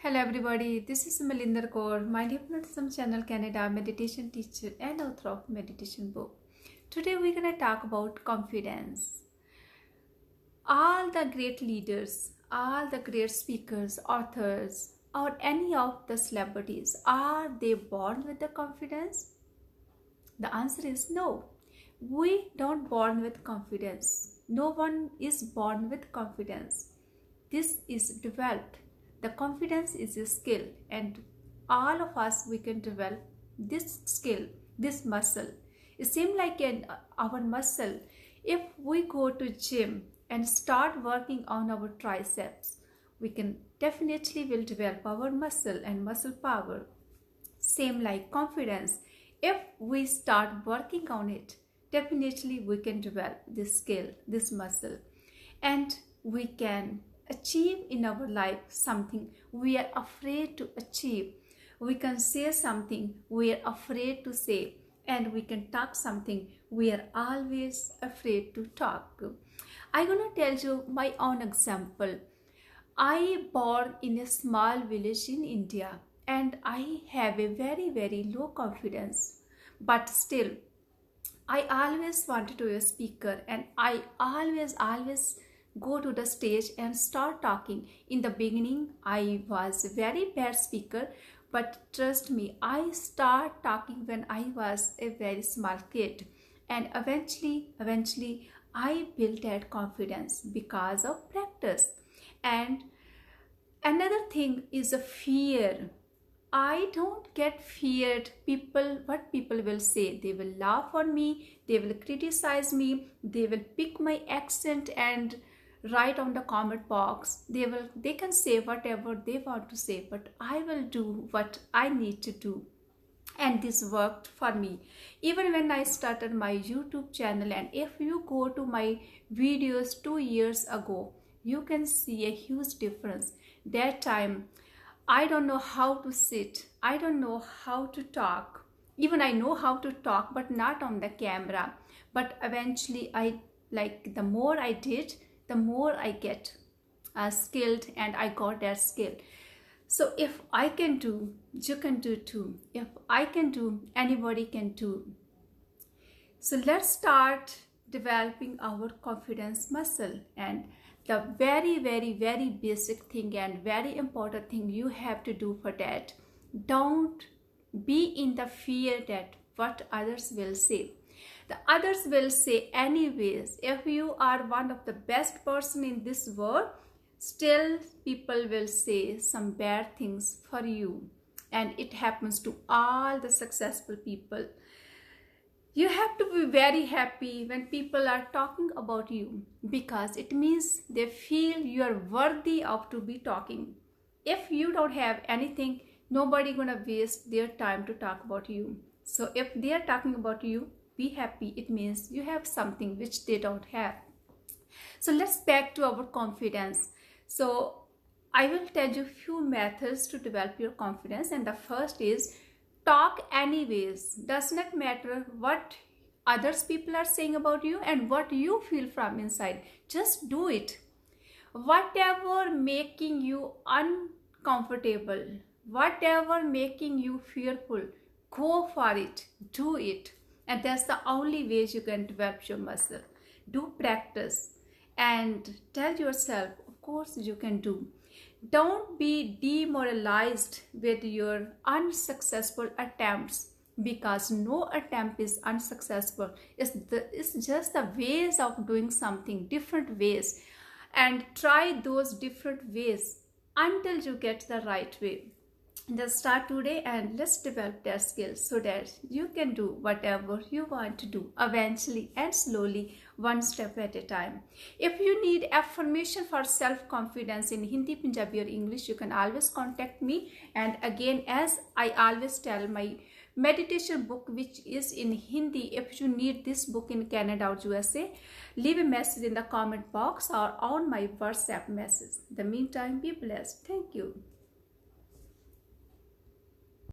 Hello everybody, this is Malinder Kaur, Mind Hypnotism Channel Canada meditation teacher and author of meditation book. Today we're going to talk about confidence. All the great leaders, all the great speakers, authors, or any of the celebrities, are they born with the confidence? The answer is no. We don't born with confidence. No one is born with confidence. This is developed. The confidence is a skill, and all of us we can develop this skill, this muscle. It seems like our muscle. If we go to gym and start working on our triceps, we can definitely will develop our muscle and muscle power. Same like confidence. If we start working on it, definitely we can develop this skill, this muscle, and we can achieve in our life something we are afraid to achieve. We can say something we are afraid to say, and we can talk something we are always afraid to talk. I'm gonna tell you my own example. I born in a small village in India, and I have a very low confidence, but still I always wanted to be a speaker, and I always go to the stage and start talking. In the beginning, I was a very bad speaker, but trust me, I start talking when I was a very small kid, and eventually I built that confidence because of practice. And another thing is a fear. I don't get feared what people will say. They will laugh on me, they will criticize me, they will pick my accent and write on the comment box. They can say whatever they want to say, but I will do what I need to do. And this worked for me. Even when I started my YouTube channel, and if you go to my videos 2 years ago, you can see a huge difference. That time I don't know how to sit. I don't know how to talk. Even I know how to talk, but not on the camera. But eventually, the more I did, the more I get skilled, and I got that skill. So if I can do, you can do too. If I can do, anybody can do. So let's start developing our confidence muscle. And the very basic thing and very important thing you have to do for that, don't be in the fear that what others will say. The others will say anyways. If you are one of the best person in this world, still people will say some bad things for you, and it happens to all the successful people. You have to be very happy when people are talking about you, because it means they feel you are worthy of to be talking. If you don't have anything, nobody gonna waste their time to talk about you. So if they are talking about you, be happy. It means you have something which they don't have. So let's back to our confidence. So I will tell you few methods to develop your confidence, and the first is talk anyways. Does not matter what others people are saying about you and what you feel from inside. Just do it. Whatever making you uncomfortable, whatever making you fearful, go for it. Do it. And that's the only way you can develop your muscle. Do practice and tell yourself, of course you can do. Don't be demoralized with your unsuccessful attempts, because no attempt is unsuccessful. It's just the ways of doing something, different ways, and try those different ways until you get the right way. Just start today and let's develop that skills so that you can do whatever you want to do eventually and slowly, one step at a time. If you need affirmation for self-confidence in Hindi, Punjabi or English, you can always contact me. And again, as I always tell, my meditation book which is in Hindi, if you need this book in Canada or USA, leave a message in the comment box or on my WhatsApp message. In the meantime, be blessed. Thank you.